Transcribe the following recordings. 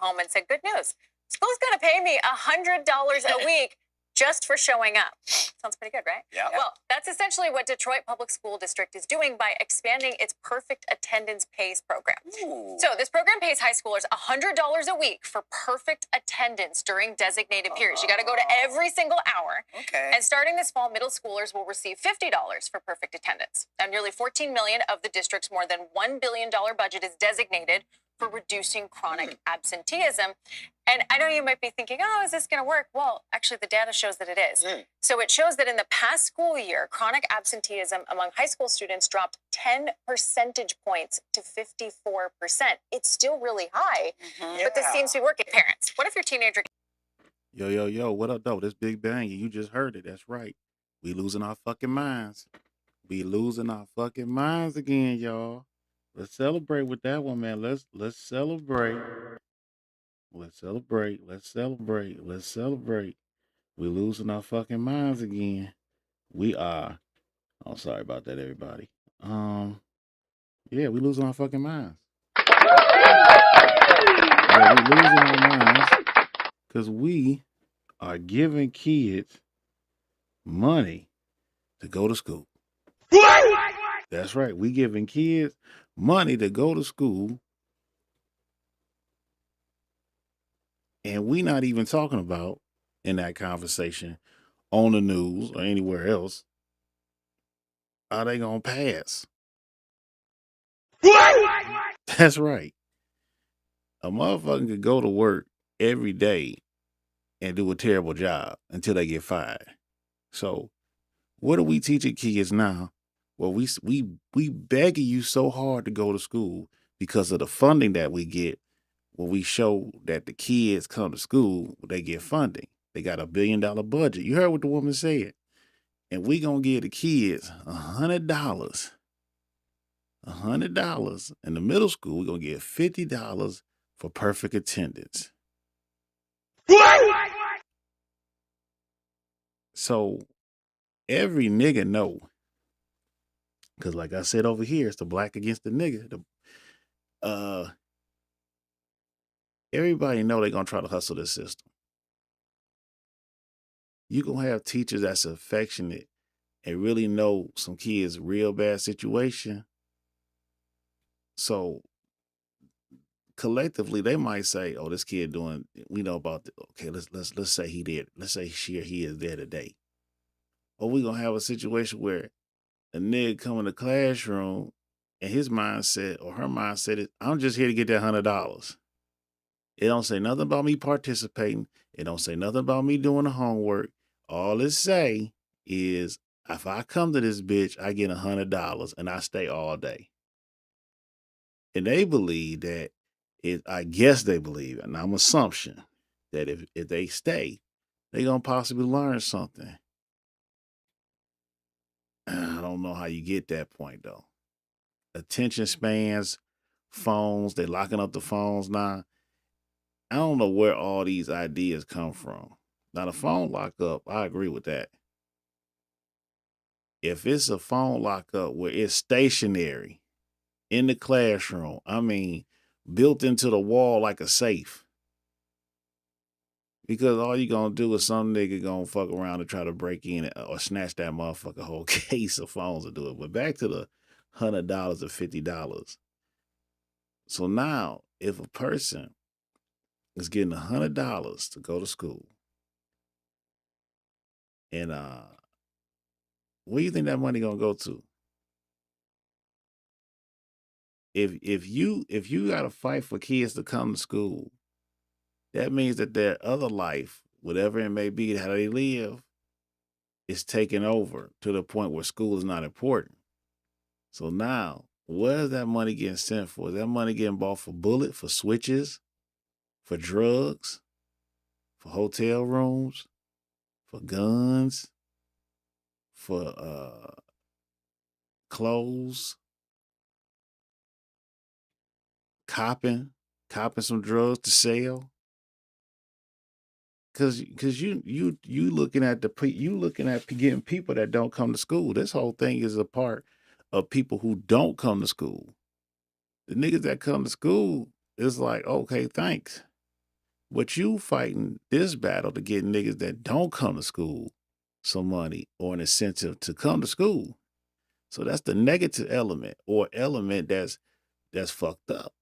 home and said, good news, school's going to pay me $100 a week just for showing up. Sounds pretty good, right? Yeah. Well, that's essentially what Detroit Public School District is doing by expanding its Perfect Attendance Pays program. Ooh. So this program pays high schoolers $100 a week for perfect attendance during designated periods. You got to go to every single hour. Okay. And starting this fall, middle schoolers will receive $50 for perfect attendance. Now, nearly $14 million of the district's more than $1 billion budget is designated for reducing chronic absenteeism. And I know you might be thinking, oh, is this going to work? Well, actually, the data shows that it is. So it shows that in the past school year, chronic absenteeism among high school students dropped 10 percentage points to 54%. It's still really high, but this seems to be working. Parents, what if your teenager... Yo, what up, though? This Big Bang, you just heard it. That's right. We losing our fucking minds. We losing our fucking minds again, y'all. Let's celebrate with that one, man. Let's celebrate. Let's celebrate. Let's celebrate. Let's celebrate. We losing our fucking minds again. We are. Oh, sorry about that, everybody. Yeah, we losing our fucking minds. Yeah, we losing our minds because we are giving kids money to go to school. That's right. We giving kids money to go to school, and we not even talking about in that conversation on the news or anywhere else, are they gonna pass? That's right. A motherfucker could go to work every day and do a terrible job until they get fired. So what are we teaching kids now? Well, we begging you so hard to go to school because of the funding that we get. When we show that the kids come to school, they get funding. They got $1 billion budget. You heard what the woman said. And we gonna give the kids $100. $100 in the middle school. We're gonna give $50 for perfect attendance. So every nigga know, because like I said over here, it's the black against the nigga. Everybody know they're gonna try to hustle this system. You gonna have teachers that's affectionate and really know some kids' real bad situation. So collectively, they might say, "Oh, this kid doing. We know about. Okay, let's say he did. Let's say she or he is there today. Or we gonna have a situation where a nigga come in the classroom and his mindset or her mindset is, I'm just here to get that $100. It don't say nothing about me participating. It don't say nothing about me doing the homework. All it say is, if I come to this bitch, I get $100 and I stay all day. And they believe that I guess they believe, and I'm assumption, that if they stay, they gonna possibly learn something. I don't know how you get that point though. Attention spans, phones, they locking up the phones now. I don't know where all these ideas come from. Now the phone lock up, I agree with that. If it's a phone lock up where it's stationary in the classroom, I mean, built into the wall like a safe. Because all you gonna do is some nigga gonna fuck around and try to break in or snatch that motherfucker whole case of phones and do it. But back to the $100 or $50. So now, if a person is getting $100 to go to school, and where do you think that money gonna go to? If you gotta fight for kids to come to school, that means that their other life, whatever it may be, how they live, is taken over to the point where school is not important. So now, where's that money getting sent for? Is that money getting bought for bullet, for switches, for drugs, for hotel rooms, for guns, for clothes, copping some drugs to sell? Cause you looking at getting people that don't come to school. This whole thing is a part of people who don't come to school. The niggas that come to school is like, okay, thanks. But you fighting this battle to get niggas that don't come to school some money or an incentive to come to school. So that's the negative element or element that's fucked up.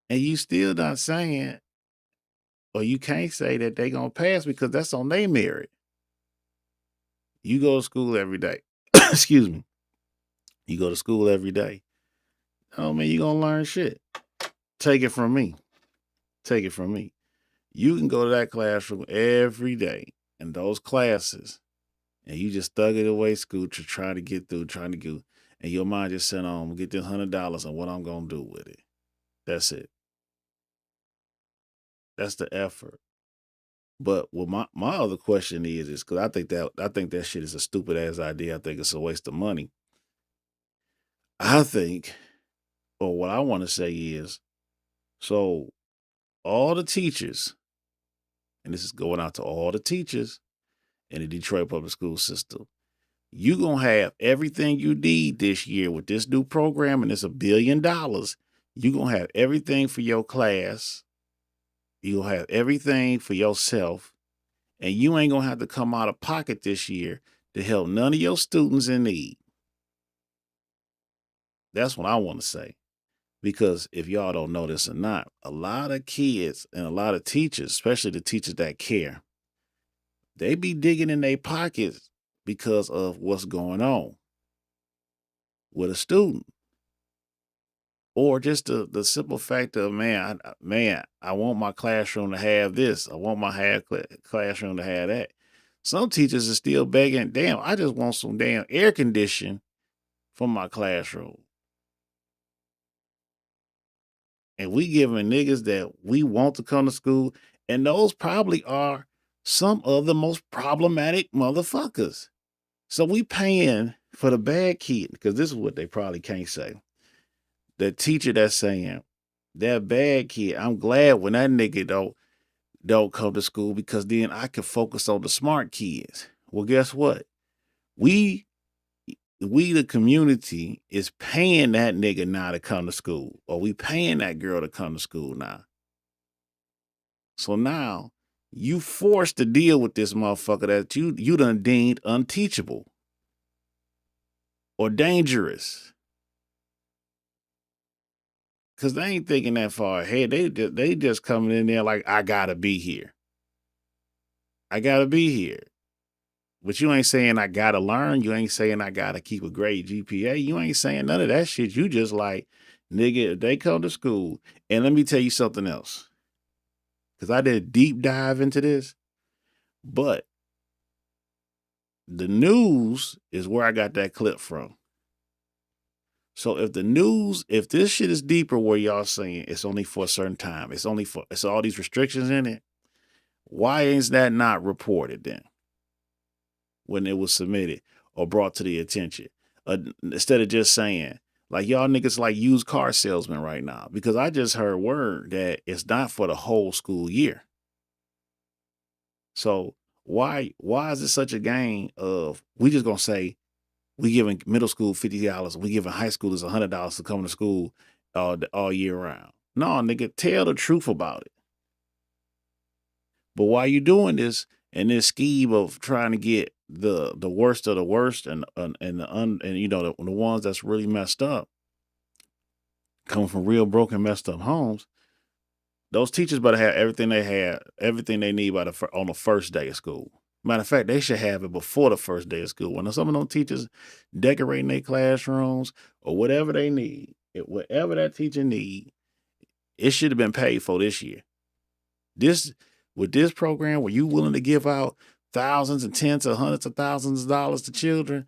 And you still not saying, or you can't say that they gonna pass because that's on their merit. You go to school every day. Excuse me. You go to school every day. Oh man, you gonna learn shit. Take it from me. Take it from me. You can go to that classroom every day in those classes, and you just thug it away school to try to get through, trying to go, and your mind just said, "I'm gonna get this $100 and what I'm gonna do with it." That's it. That's the effort. But what my other question is because I think that shit is a stupid ass idea. I think it's a waste of money. I think, or what I want to say is, so all the teachers, and this is going out to all the teachers in the Detroit public school system, you gonna have everything you need this year with this new program, and it's $1 billion. You gonna have everything for your class. You'll have everything for yourself, and you ain't gonna have to come out of pocket this year to help none of your students in need. That's what I want to say. Because if y'all don't know this or not, a lot of kids and a lot of teachers, especially the teachers that care, they be digging in their pockets because of what's going on with a student. Or just the simple fact of, man, I want my classroom to have this. I want my classroom to have that. Some teachers are still begging, damn, I just want some damn air conditioning for my classroom. And we giving niggas that we want to come to school, and those probably are some of the most problematic motherfuckers. So we paying for the bad kid, because this is what they probably can't say. The teacher that's saying, that bad kid, I'm glad when that nigga don't come to school because then I can focus on the smart kids. Well, guess what? We the community is paying that nigga now to come to school, or we paying that girl to come to school now. So now you forced to deal with this motherfucker that you done deemed unteachable or dangerous. Cause they ain't thinking that far ahead. They just coming in there like, I gotta be here. I gotta be here. But you ain't saying I gotta learn. You ain't saying I gotta keep a great GPA. You ain't saying none of that shit. You just like, nigga, if they come to school, and let me tell you something else. Cause I did a deep dive into this, but the news is where I got that clip from. So if this shit is deeper where y'all saying it's only for a certain time, it's all these restrictions in it, why is that not reported then when it was submitted or brought to the attention? Instead of just saying, like, y'all niggas like used car salesmen right now, because I just heard word that it's not for the whole school year. So why is it such a game of, we just gonna say, we giving middle school $50, we giving high schoolers $100 to come to school all year round? No, nigga, tell the truth about it. But while you doing this and this scheme of trying to get the worst of the worst and you know the ones that's really messed up, coming from real broken, messed up homes, those teachers better have everything they need on the first day of school. Matter of fact, they should have it before the first day of school. When some of those teachers decorating their classrooms or whatever they need, whatever that teacher need, it should have been paid for this year. With this program where you willing to give out thousands and tens of hundreds of thousands of dollars to children,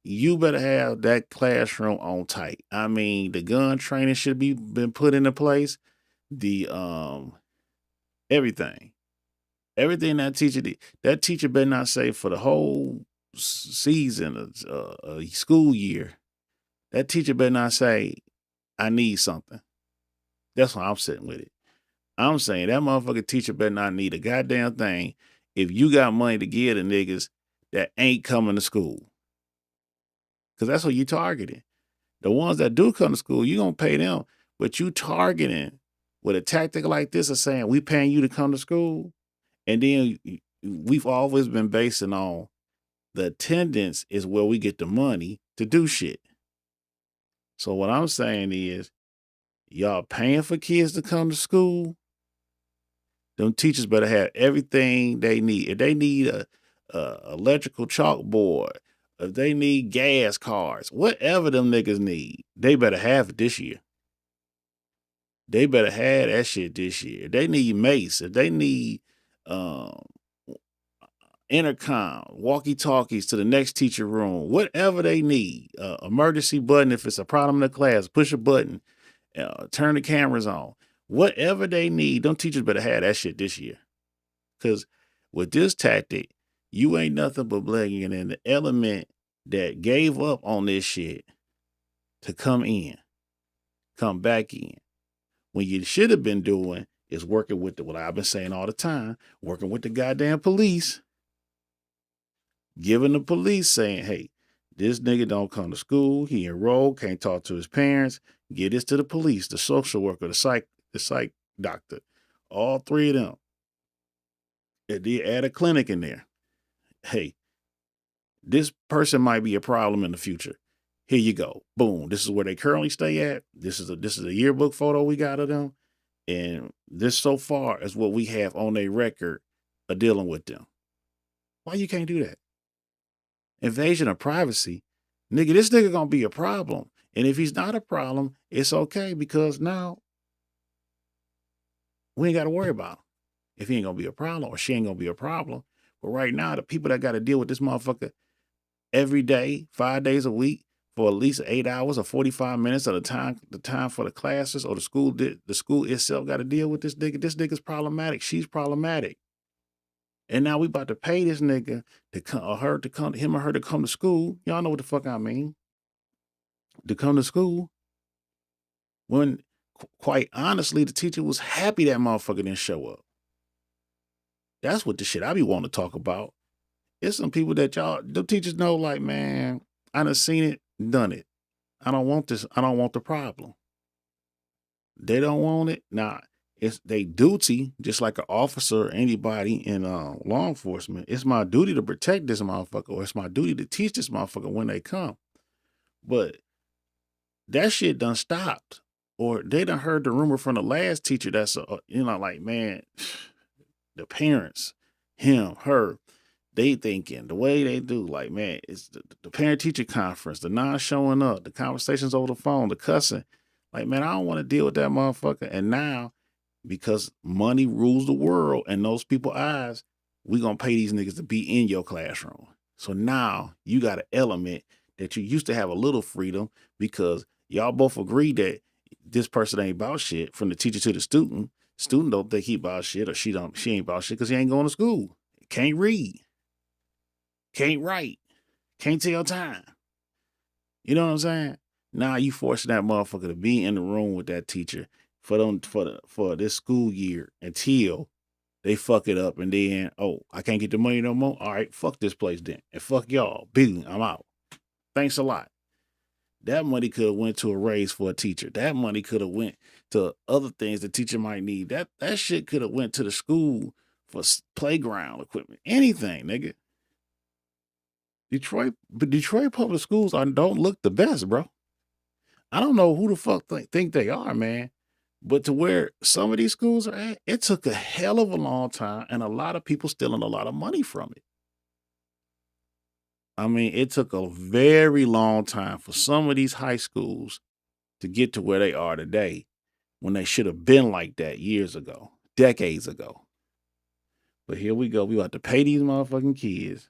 you better have that classroom on tight. I mean, the gun training should be been put into place. The everything that teacher did. That teacher better not say for the whole season of school year. That teacher better not say, I need something. That's why I'm sitting with it. I'm saying that motherfucking teacher better not need a goddamn thing if you got money to give to niggas that ain't coming to school. Because that's what you targeting. The ones that do come to school, you gonna pay them, but you targeting with a tactic like this of saying we paying you to come to school, and then we've always been basing on the attendance is where we get the money to do shit. So what I'm saying is, y'all paying for kids to come to school. Them teachers better have everything they need. If they need a electrical chalkboard, if they need gas cards, whatever them niggas need, they better have it this year. They better have that shit this year. If they need mace, if they need intercom, walkie-talkies to the next teacher room, whatever they need, emergency button if it's a problem in the class, push a button, turn the cameras on. Whatever they need, them teachers better have that shit this year. Because with this tactic, you ain't nothing but bringing in the element that gave up on this shit to come back in. When you should have been doing is working with what I've been saying all the time, working with the goddamn police, giving the police saying, hey, this nigga don't come to school, he enrolled, can't talk to his parents, get this to the police, the social worker, the psych doctor, all three of them. And they add a clinic in there. Hey, this person might be a problem in the future. Here you go. Boom. This is where they currently stay at. This is a yearbook photo we got of them. And this so far is what we have on their record of dealing with them. Why you can't do that? Invasion of privacy. Nigga, this nigga gonna be a problem. And if he's not a problem, it's okay because now we ain't got to worry about him. If he ain't gonna be a problem or she ain't gonna be a problem. But right now, the people that got to deal with this motherfucker every day, 5 days a week, for at least 8 hours or 45 minutes of the time for the classes or the school itself got to deal with this nigga. This nigga's problematic. She's problematic. And now we about to pay this nigga to come or her to come, him or her to come to school. Y'all know what the fuck I mean. To come to school. When quite honestly, the teacher was happy that motherfucker didn't show up. That's what the shit I be wanting to talk about. It's some people that the teachers know, like, man, I done seen it, done it. I don't want this. I don't want the problem. They don't want it. Nah, it's their duty, just like an officer or anybody in law enforcement. It's my duty to protect this motherfucker, or it's my duty to teach this motherfucker when they come. But that shit done stopped. Or they done heard the rumor from the last teacher that's, like, man, the parents, him, her, they thinking the way they do, like, man, it's the parent-teacher conference, the non-showing up, the conversations over the phone, the cussing. Like, man, I don't want to deal with that motherfucker. And now, because money rules the world and those people's eyes, we going to pay these niggas to be in your classroom. So now you got an element that you used to have a little freedom because y'all both agree that this person ain't about shit, from the teacher to the student. Student don't think he about shit, or she ain't about shit because he ain't going to school. Can't read. Can't write. Can't tell time. You know what I'm saying? Now you forcing that motherfucker to be in the room with that teacher for this school year until they fuck it up, and then, oh, I can't get the money no more. All right, fuck this place then. And fuck y'all. Boom, I'm out. Thanks a lot. That money could have went to a raise for a teacher. That money could have went to other things the teacher might need. That shit could have went to the school for playground equipment. Anything, nigga. Detroit public schools don't look the best, bro. I don't know who the fuck think they are, man. But to where some of these schools are at, it took a hell of a long time, and a lot of people stealing a lot of money from it. I mean, it took a very long time for some of these high schools to get to where they are today, when they should have been like that years ago, decades ago. But here we go. We about to pay these motherfucking kids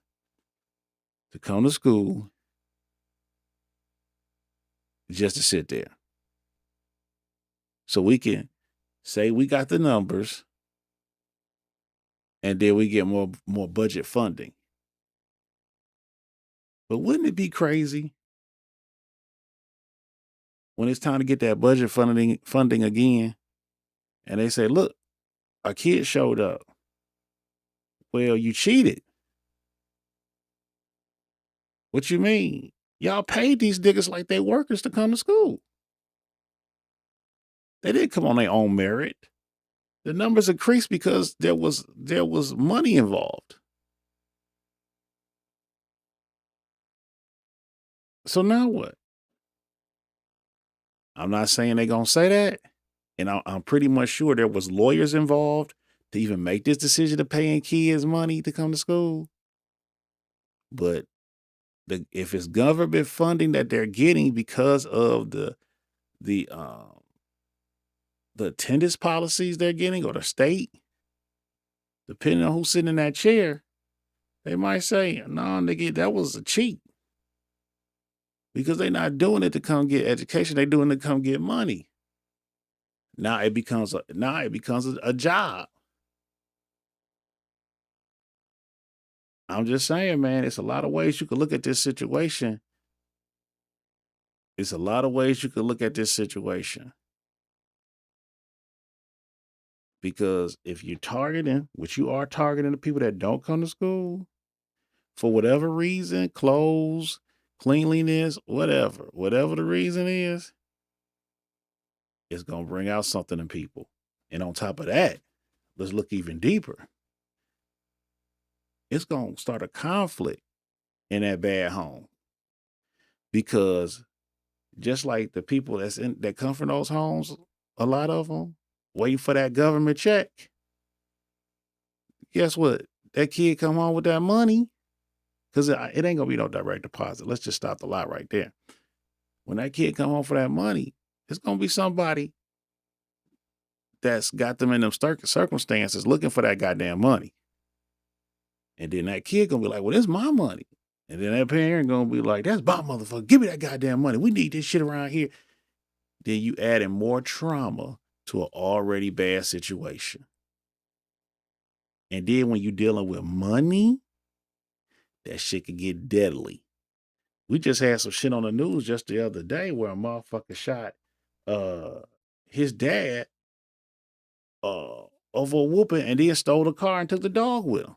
to come to school just to sit there. So we can say we got the numbers, and then we get more budget funding. But wouldn't it be crazy when it's time to get that budget funding again, and they say, look, our kid showed up. Well, you cheated. What you mean? Y'all paid these niggas like they workers to come to school. They didn't come on their own merit. The numbers increased because there was money involved. So now what? I'm not saying they're gonna say that, and I'm pretty much sure there was lawyers involved to even make this decision of paying kids money to come to school. But if it's government funding that they're getting because of the attendance policies they're getting, or the state, depending on who's sitting in that chair, they might say, "No, nigga, that was a cheat," because they're not doing it to come get education; they're doing it to come get money. Now it becomes a job. I'm just saying, man, it's a lot of ways you could look at this situation. It's a lot of ways you could look at this situation. Because if you're targeting, which you are targeting the people that don't come to school, for whatever reason, clothes, cleanliness, whatever the reason is, it's going to bring out something in people. And on top of that, let's look even deeper. It's going to start a conflict in that bad home. Because just like the people that come from those homes, a lot of them waiting for that government check. Guess what? That kid come home with that money, because it ain't gonna be no direct deposit. Let's just stop the lie right there. When that kid come home for that money, it's gonna be somebody that's got them in them circumstances looking for that goddamn money. And then that kid gonna be like, "Well, this is my money." And then that parent gonna be like, "That's my motherfucker. Give me that goddamn money. We need this shit around here." Then you adding more trauma to an already bad situation. And then when you're dealing with money, that shit can get deadly. We just had some shit on the news just the other day where a motherfucker shot his dad over a whooping and then stole the car and took the dog with him.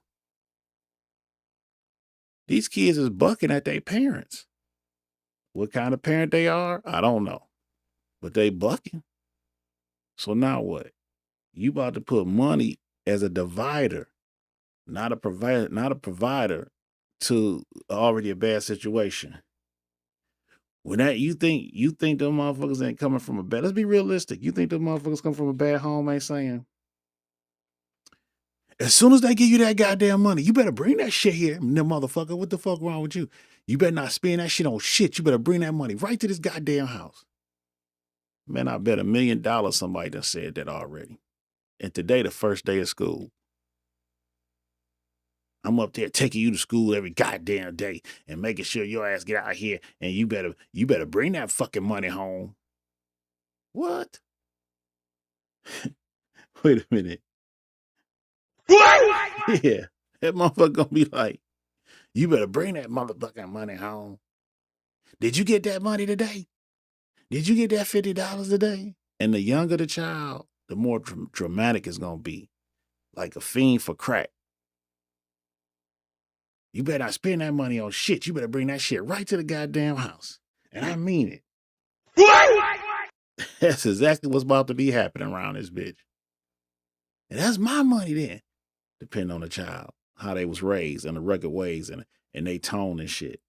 These kids is bucking at their parents. What kind of parent they are, I don't know. But they bucking. So now what? You about to put money as a divider, not a provider to already a bad situation. When that you think them motherfuckers ain't coming from a bad, let's be realistic. You think them motherfuckers come from a bad home, ain't saying, as soon as they give you that goddamn money, you better bring that shit here. Them motherfucker, what the fuck wrong with you? You better not spend that shit on shit. You better bring that money right to this goddamn house. Man, I bet $1 million somebody done said that already. And today, the first day of school. I'm up there taking you to school every goddamn day and making sure your ass get out here, and you better bring that fucking money home. What? Wait a minute. What? Yeah, that motherfucker gonna be like, you better bring that motherfucking money home. Did you get that money today? Did you get that $50 today? And the younger the child, the more dramatic it's gonna be, like a fiend for crack. You better not spend that money on shit. You better bring that shit right to the goddamn house. And I mean it. What? That's exactly what's about to be happening around this bitch. And that's my money then. Depending on the child, how they was raised and the rugged ways and they tone and shit.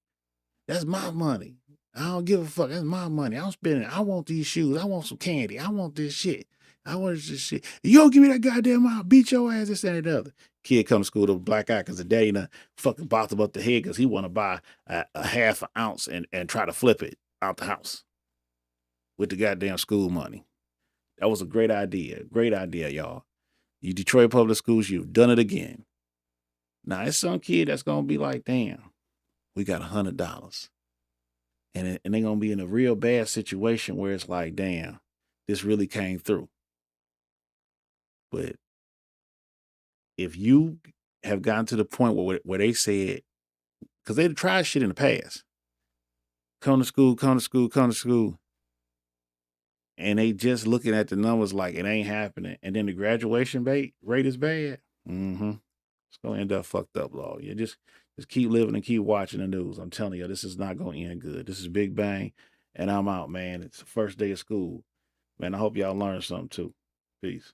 That's my money. I don't give a fuck. That's my money. I'm spending it. I want these shoes. I want some candy. I want this shit. I want this shit. You don't give me that goddamn money, I'll beat your ass, this and the other. Kid come to school with a black eye because the daddy done fucking bopped him up the head because he want to buy a half an ounce and try to flip it out the house with the goddamn school money. That was a great idea. Great idea, y'all. You Detroit Public Schools, you've done it again. Now, it's some kid that's going to be like, damn, we got $100. And they're going to be in a real bad situation where it's like, damn, this really came through. But if you have gotten to the point where they said, because they tried shit in the past, come to school, and they just looking at the numbers like it ain't happening, and then the graduation rate is bad, it's going to end up fucked up, Lord. You just keep living and keep watching the news. I'm telling you, this is not going to end good. This is Big Bang, and I'm out, man. It's the first day of school. Man, I hope y'all learned something too. Peace.